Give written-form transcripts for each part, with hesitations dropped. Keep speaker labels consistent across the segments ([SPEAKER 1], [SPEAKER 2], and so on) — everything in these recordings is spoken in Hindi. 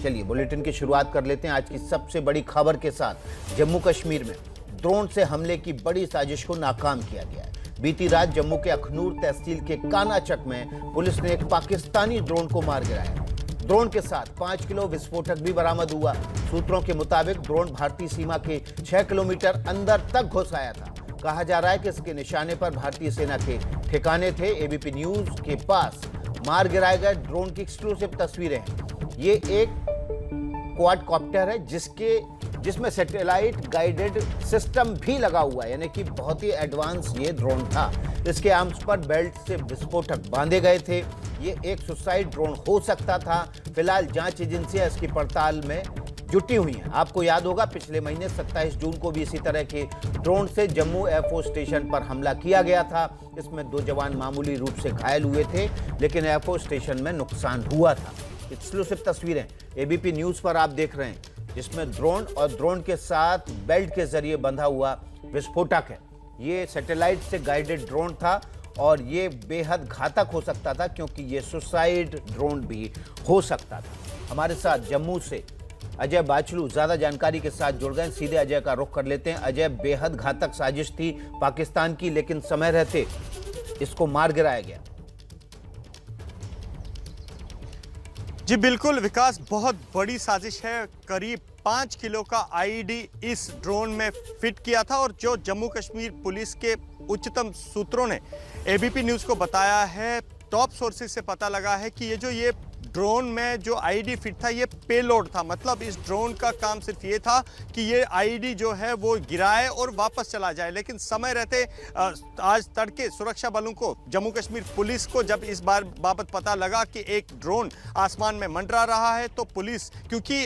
[SPEAKER 1] चलिए बुलेटिन की शुरुआत कर लेते हैं आज की सबसे बड़ी खबर के साथ। जम्मू कश्मीर में ड्रोन से हमले की बड़ी साजिश को नाकाम किया गया है। बीती रात जम्मू के अखनूर तहसील के कानाचक में पुलिस ने एक पाकिस्तानी ड्रोन को मार गिराया। ड्रोन के साथ 5 किलो विस्फोटक भी बरामद हुआ। सूत्रों के मुताबिक ड्रोन भारतीय सीमा के 6 किलोमीटर अंदर तक घुस आया था। कहा जा रहा है कि इसके निशाने पर भारतीय सेना के ठिकाने थे। एबीपी न्यूज के पास मार गिराए गए ड्रोन की एक्सक्लूसिव तस्वीरें हैं। ये एक क्वाडकॉप्टर है जिसमें सैटेलाइट गाइडेड सिस्टम भी लगा हुआ है, यानी कि बहुत ही एडवांस ये ड्रोन था। इसके आर्म्स पर बेल्ट से विस्फोटक बांधे गए थे। ये एक सुसाइड ड्रोन हो सकता था। फिलहाल जांच एजेंसियां इसकी पड़ताल में जुटी हुई हैं। आपको याद होगा पिछले महीने 27 जून को भी इसी तरह के ड्रोन से जम्मू एयरफोर्स स्टेशन पर हमला किया गया था। इसमें 2 जवान मामूली रूप से घायल हुए थे, लेकिन एयरफोर्स स्टेशन में नुकसान हुआ था। एक्सक्लूसिव तस्वीरें एबीपी न्यूज पर आप देख रहे हैं, जिसमें ड्रोन और ड्रोन के साथ बेल्ट के जरिए बंधा हुआ विस्फोटक है। ये सैटेलाइट से गाइडेड ड्रोन था और ये बेहद घातक हो सकता था, क्योंकि ये सुसाइड ड्रोन भी हो सकता था। हमारे साथ जम्मू से अजय बाचलू ज्यादा जानकारी के साथ जुड़ गए। सीधे अजय का रुख कर लेते हैं। अजय, बेहद घातक साजिश थी पाकिस्तान की, लेकिन समय रहते इसको मार गिराया गया।
[SPEAKER 2] जी बिल्कुल विकास, बहुत बड़ी साजिश है। करीब 5 किलो का आईईडी इस ड्रोन में फिट किया था, और जो जम्मू कश्मीर पुलिस के उच्चतम सूत्रों ने एबीपी न्यूज़ को बताया है, टॉप सोर्सेज से पता लगा है कि ये ड्रोन में जो आईईडी फिट था ये पेलोड था। मतलब इस ड्रोन का काम सिर्फ ये था कि ये आईईडी जो है वो गिराए और वापस चला जाए। लेकिन समय रहते आज तड़के सुरक्षा बलों को, जम्मू कश्मीर पुलिस को जब इस बार बाबत पता लगा कि एक ड्रोन आसमान में मंडरा रहा है, तो पुलिस, क्योंकि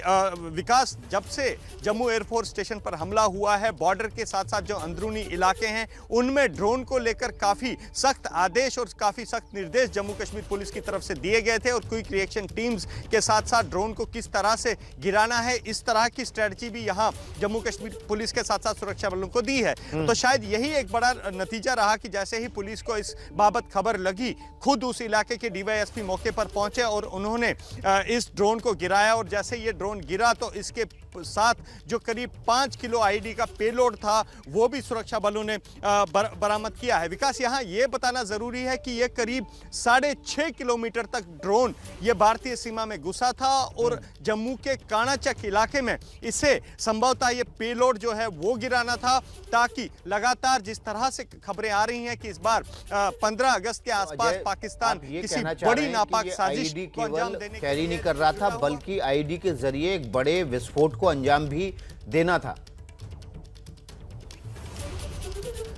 [SPEAKER 2] विकास जब से जम्मू एयरफोर्स स्टेशन पर हमला हुआ है, बॉर्डर के साथ साथ जो अंदरूनी इलाके हैं उनमें ड्रोन को लेकर काफ़ी सख्त आदेश और काफ़ी सख्त निर्देश जम्मू कश्मीर पुलिस की तरफ से दिए गए थे। और क्विक रिएक्शन टीम्स के साथ साथ ड्रोन को किस तरह से गिराना है, इस तरह की स्ट्रेटजी भी यहां जम्मू कश्मीर पुलिस के साथ साथ सुरक्षा बलों को दी है। तो शायद यही एक बड़ा नतीजा रहा कि जैसे ही पुलिस को इस बाबत खबर लगी, खुद उस इलाके के डीवाईएसपी मौके पर पहुंचे और उन्होंने इस ड्रोन को गिराया। और जैसे ये ड्रोन गिरा तो इसके साथ जो करीब 5 किलो आईडी का पेलोड था वो भी सुरक्षा बलों ने बरामद किया है। विकास, यहाँ ये बताना जरूरी है कि ये करीब 6.5 किलोमीटर तक ड्रोन ये भारतीय सीमा में घुसा था, और जम्मू के कानाचक इलाके में इसे संभवतः ये पेलोड जो है वो गिराना था, ताकि लगातार जिस तरह से खबरें आ रही हैं कि इस बार 15 अगस्त के आसपास पाकिस्तान किसी बड़ी नापाक साजिश को अंजाम देने
[SPEAKER 1] कैरी नहीं कर रहा था, बल्कि आईडी के जरिए एक बड़े विस्फोट को अंजाम भी देना था।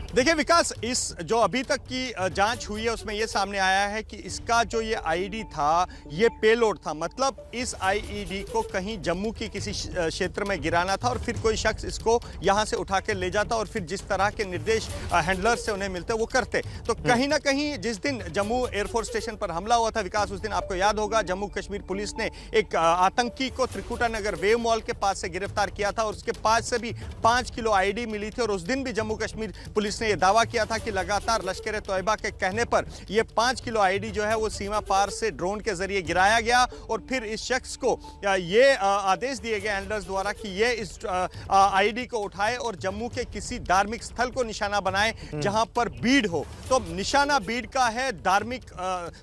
[SPEAKER 2] देखिए विकास, इस जो अभी तक की जांच हुई है उसमें यह सामने आया है कि इसका जो ये आईडी था ये पेलोड था। मतलब इस आईईडी को कहीं जम्मू की किसी क्षेत्र में गिराना था और फिर कोई शख्स इसको यहां से उठा के ले जाता और फिर जिस तरह के निर्देश हैंडलर्स से उन्हें मिलते वो करते। तो कहीं ना कहीं जिस दिन जम्मू एयरफोर्स स्टेशन पर हमला हुआ था विकास, उस दिन आपको याद होगा जम्मू कश्मीर पुलिस ने एक आतंकी को त्रिकुटा नगर वेव मॉल के पास से गिरफ्तार किया था, और उसके पास से भी 5 किलो आईडी मिली थी। और उस दिन भी जम्मू कश्मीर पुलिस ने यह दावा किया था कि लगातार लश्कर तोयबा के कहने पर यह 5 किलो आईडी जो है वो सीमा पार से ड्रोन के जरिए गिराया गया, और फिर इस शख्स को ये आदेश दिए गए हैंडलर्स द्वारा कि ये इस आईडी को उठाए और जम्मू के किसी धार्मिक स्थल को निशाना बनाए जहां पर भीड़ हो। तो निशाना भीड़ का है, धार्मिक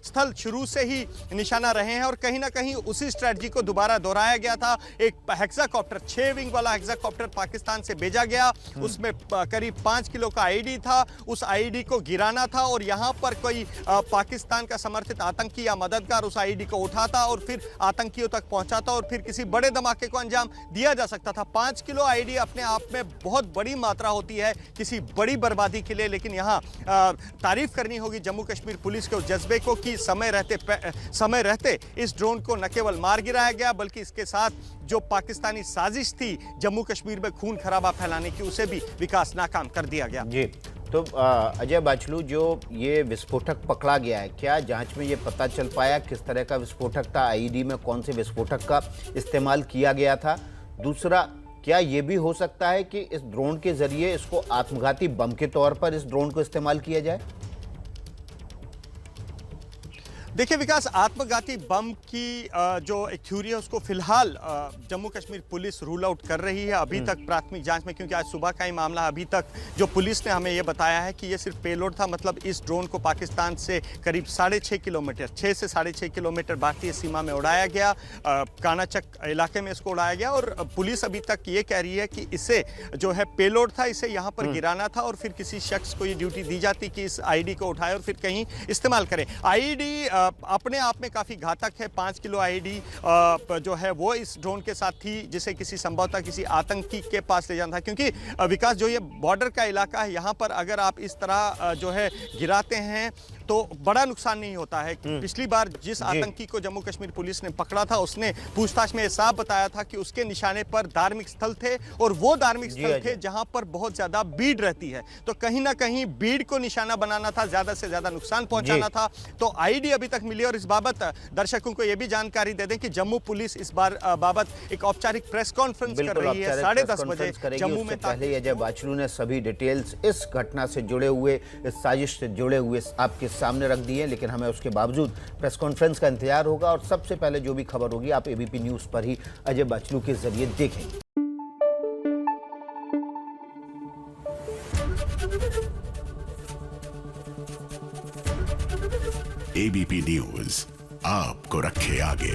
[SPEAKER 2] स्थल शुरू से ही निशाना रहे हैं, और कहीं ना कहीं उसी स्ट्रेटजी को दोबारा दोहराया गया था। एक हेक्साकॉप्टर, 6 विंग वाला हेक्साकॉप्टर पाकिस्तान से भेजा गया, उसमें करीब 5 किलो का आईडी था। उस आईडी को गिराना था, और यहां पर कोई पाकिस्तान का समर्थित आतंकी या मददगार उस आईडी को उठाता और फिर आतंकियों तक पहुंचाता, और फिर किसी बड़े धमाके को अंजाम दिया जा सकता था। 5 किलो आईडी अपने आप में बहुत बड़ी मात्रा होती है किसी बड़ी बर्बादी के लिए, लेकिन यहां तारीफ करनी होगी जम्मू कश्मीर पुलिस के उस जज्बे को कि समय रहते इस ड्रोन को न केवल मार गिराया गया, बल्कि इसके साथ जो पाकिस्तानी साजिश थी जम्मू कश्मीर में खून खराबा फैलाने की, उसे भी विकास नाकाम कर दिया गया।
[SPEAKER 1] जी, तो अजय बाचलू, जो ये विस्फोटक पकड़ा गया है, क्या जांच में ये पता चल पाया किस तरह का विस्फोटक था, आईडी में कौन से विस्फोटक का इस्तेमाल किया गया था? दूसरा, क्या ये भी हो सकता है कि इस ड्रोन के जरिए इसको आत्मघाती बम के तौर पर इस ड्रोन को इस्तेमाल किया जाए?
[SPEAKER 2] देखिए विकास, आत्मघाती बम की जो एक थ्योरी है उसको फिलहाल Jammu Kashmir police rule out कर रही है अभी तक प्राथमिक जांच में, क्योंकि आज सुबह का ही मामला है। अभी तक जो पुलिस ने हमें ये बताया है कि ये सिर्फ पेलोड था, मतलब इस ड्रोन को पाकिस्तान से करीब 6.5 किलोमीटर 6 से 6.5 किलोमीटर भारतीय सीमा में उड़ाया गया, कानाचक इलाके में इसको उड़ाया गया। और पुलिस अभी तक ये कह रही है कि इसे जो है पेलोड था, इसे यहाँ पर गिराना था और फिर किसी शख्स को ये ड्यूटी दी जाती कि इस आईडी को उठाए और फिर कहीं इस्तेमाल करें। आईडी अपने आप में काफ़ी घातक है। 5 किलो आईडी जो है वो इस ड्रोन के साथ थी, जिसे किसी संभवतः किसी आतंकी के पास ले जाना था, क्योंकि विकास जो ये बॉर्डर का इलाका है, यहाँ पर अगर आप इस तरह जो है गिराते हैं तो बड़ा नुकसान नहीं होता है। पिछली बार जिस आतंकी को जम्मू कश्मीर पुलिस ने पकड़ा था, उसने पूछताछ में साफ बताया था कि उसके निशाने पर धार्मिक स्थल थे और वो धार्मिक स्थल थे जहां पर बहुत ज्यादा भीड़ रहती है। तो कहीं ना कहीं भीड़ को निशाना बनाना था, ज्यादा से ज्यादा नुकसान पहुंचाना था। तो आईडी अभी तक मिली और इस बाबत दर्शकों को यह भी जानकारी दे दें कि जम्मू पुलिस इस बार बाबत एक औपचारिक प्रेस कॉन्फ्रेंस कर रही है 10:30 बजे जम्मू में।
[SPEAKER 1] पहले अजय बाचलू ने सभी डिटेल्स इस घटना से जुड़े हुए, इस साजिश से जुड़े हुए आपके सामने रख दिए, लेकिन हमें उसके बावजूद प्रेस कॉन्फ्रेंस का इंतजार होगा और सबसे पहले जो भी खबर होगी आप एबीपी न्यूज पर ही अजय बाचलू के जरिए देखेंगे।
[SPEAKER 3] एबीपी न्यूज आपको रखे आगे।